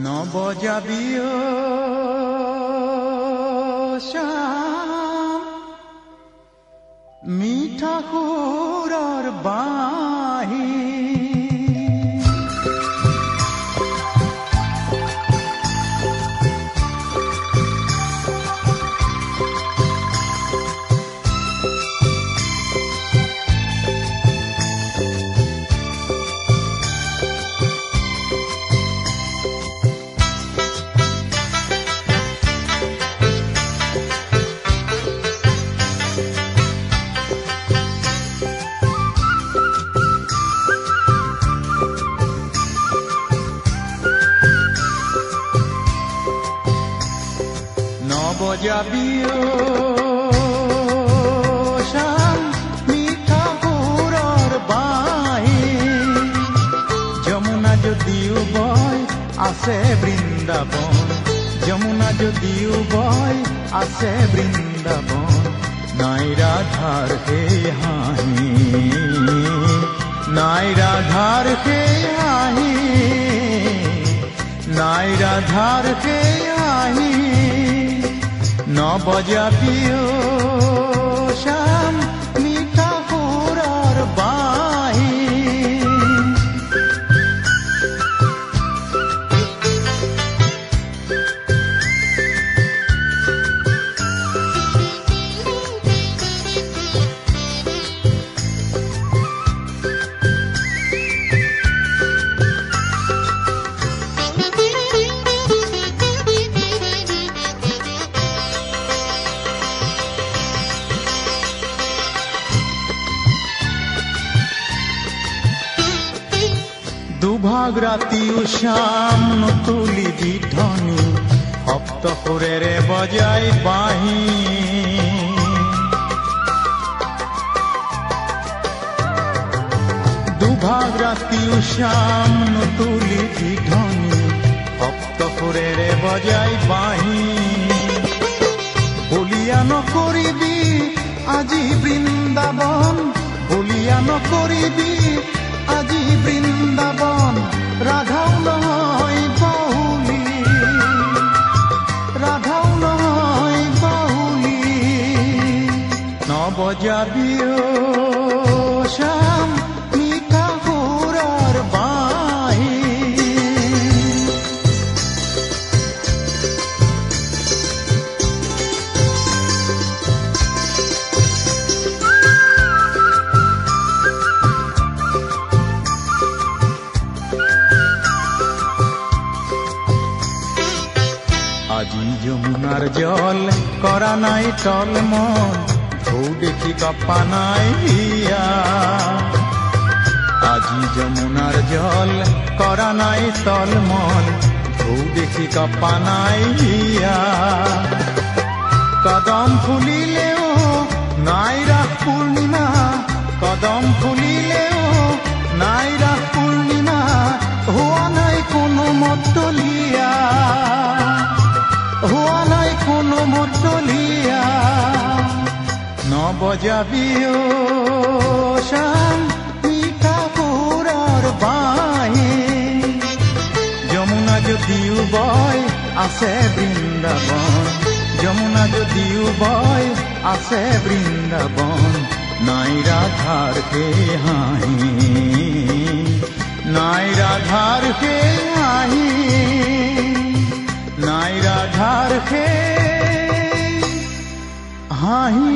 নবজাবিও শ্যাম মিঠা সুৰৰ বাঁহী নবজাবিও শ্যাম মিঠা সুৰৰ বাঁহী যমুনা যদিও বয় আছে বৃন্দাবন যমুনা যদিও বয় আছে বৃন্দাবন নাই ৰাধাৰ সেই হাঁহি নাই ৰাধাৰ সেই হাঁহি নাই ৰাধাৰ সেই হাঁহি নবজাবিও শ্যাম মিঠা সুৰৰ বাঁহী দুভাগ ৰাতিও শ্যাম নতুলিবি ধ্বনি সপ্ত সুৰেৰে বজাই বাঁহী দুভাগ ৰাতিও শ্যাম নতুলিবি ধ্বনি সপ্ত সুৰেৰে বজাই বাঁহী বলিয়া নকৰিবি আজি বৃন্দাবন বলিয়া নকৰিবি আজি বৃন্দাবন ৰাধাও নহয় বাহুলি ৰাধাও নহয় বাহুলি নবজাবিও শ্যাম মিঠা সুৰৰ বাঁহী আজি যমুনাৰ জল কৰা নাই তল মন ঢৌ দেখি কপা নাই হিয়া আজি যমুনাৰ জল কৰা নাই তল মন ঢৌ দেখি কপা নাই হিয়া কদম ফুলিলেও নাই ৰাস পূৰ্ণিমা কদম ফুলিলেও নাই ৰাস পূৰ্ণিমা হোৱা নাই কোনো মতলীয়া হোৱা নাই কোনো মতলীয়া নবজাবিও শ্যাম মিঠা সুৰৰ বাঁহী যমুনা যদিও বয় আছে বৃন্দাবন যমুনা যদিও বয় আছে বৃন্দাবন নাই ৰাধাৰ সেই হাঁহি নাই ৰাধাৰ সেই হাঁহি নাই ৰাধাৰ সেই হাঁহি